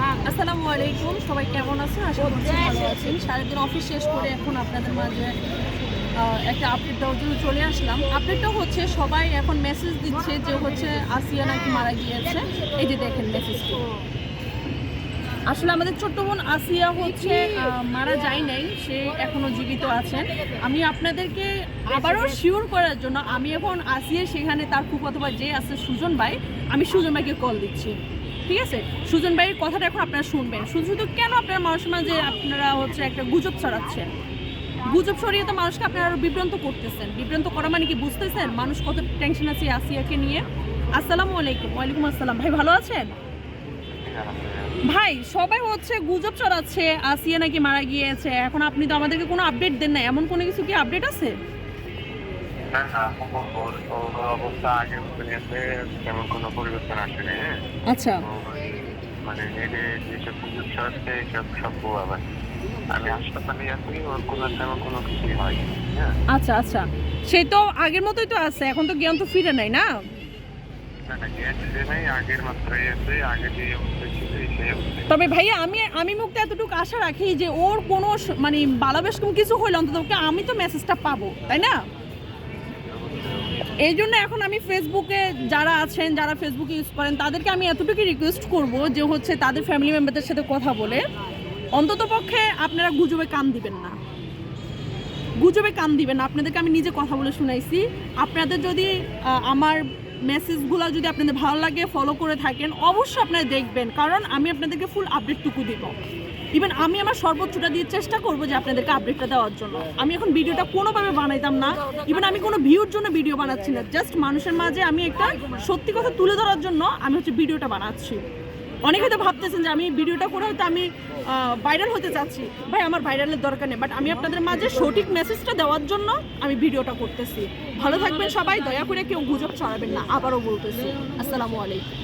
আসসালামু আলাইকুম, সবাই কেমন আছেন? আশা করছি ভালো আছেন। সারাদিন অফিস শেষ করে এখন আপনাদের মাঝে একটা আপডেট দেওয়ার জন্য চলে আসলাম। আপডেটটা হচ্ছে সবাই এখন মেসেজ দিচ্ছে যে হচ্ছে আসিয়া নাকি মারা গিয়েছে। এই যে দেখেন মেসেজটি। আসলে আমাদের ছোট্ট বোন আসিয়া হচ্ছে মারা যায় নাই, সে এখনো জীবিত আছেন। আমি আপনাদেরকে আবারও শিওর করার জন্য আমি এখন আসিয়া সেখানে তার ফুফাতো ভাই যে আছে সুজন ভাই, আমি সুজন ভাইকে কল দিচ্ছি। ঠিক আছে, সুজন ভাইয়ের কথাটা এখন আপনারা শুনবেন। শুধু শুধু কেন আপনারা মানুষের মাঝে আপনারা হচ্ছে একটা গুজব ছড়াচ্ছেন? গুজব ছড়িয়ে তো মানুষকে আপনারা আরো বিভ্রান্ত করতেছেন। বিভ্রান্ত করা মানে কি বুঝতেছেন মানুষ কত টেনশন আছে আসিয়াকে নিয়ে? আসসালামু আলাইকুম। ওয়ালাইকুম আসসালাম। ভাই ভালো আছেন? ভাই সবাই হচ্ছে গুজব ছড়াচ্ছে আসিয়া নাকি মারা গিয়েছে। এখন আপনি তো আমাদেরকে কোনো আপডেট দেন না, এমন কোনো কিছু কি আপডেট আছে? অবস্থা আগের মতনই আছে, তেমন কোনো পরিবর্তন আসেনি। আচ্ছা মানে যেসব গুজব ছড়াচ্ছে এইসব সব আবার আমি হাসপাতালে আছি, ওর তেমন কোনো কিছুই হয়নি। হ্যাঁ, আচ্ছা আচ্ছা, সেই তো আগের মতোই তো আছে, এখন তো জ্ঞান তো ফিরে নাই না? না না, গিয়েছে নাই, আগের মাত্রাই আছে, আগে যে অবস্থা ছিল সেই অবস্থায়। তবে ভাইয়া আমি মুক্ত এতটুকু আশা রাখি যে ওর কোনো মানে বালাবেশকম কিছু হইলে অন্তত ওকে আমি তো মেসেজটা পাবো, তাই না? এই জন্য এখন আমি ফেসবুকে যারা আছেন, যারা ফেসবুক ইউজ করেন, তাদেরকে আমি এতটুকু রিকোয়েস্ট করব যে হচ্ছে তাদের ফ্যামিলি মেম্বারদের সাথে কথা বলে অন্তত পক্ষে আপনারা গুজবে কান দিবেন না। গুজবে কান দিবেন না। আপনাদেরকে আমি নিজে কথা বলে শুনাইছি। আপনাদের যদি আমার মেসেজগুলো যদি আপনাদের ভালো লাগে, ফলো করে থাকেন, অবশ্যই আপনারা দেখবেন, কারণ আমি আপনাদেরকে ফুল আপডেটটুকু দিব। ইভেন আমি আমার সর্বোচ্চটা দিয়ে চেষ্টা করবো যে আপনাদেরকে আপডেটটা দেওয়ার জন্য। আমি এখন ভিডিওটা কোনোভাবে বানাইতাম না, ইভেন আমি কোনো ভিউর জন্য ভিডিও বানাচ্ছি না, জাস্ট মানুষের মাঝে আমি একটা সত্যি কথা তুলে ধরার জন্য আমি হচ্ছে ভিডিওটা বানাচ্ছি। অনেকে তো ভাবতেছেন যে আমি ভিডিওটা করে হয়তো আমি ভাইরাল হতে চাচ্ছি। ভাই আমার ভাইরালের দরকার নেই, বাট আমি আপনাদের মাঝে সঠিক মেসেজটা দেওয়ার জন্য আমি ভিডিওটা করতেছি। ভালো থাকবেন সবাই, দয়া করে কেউ গুজব ছড়াবেন না, আবারও বলতেছি। আসসালামু আলাইকুম।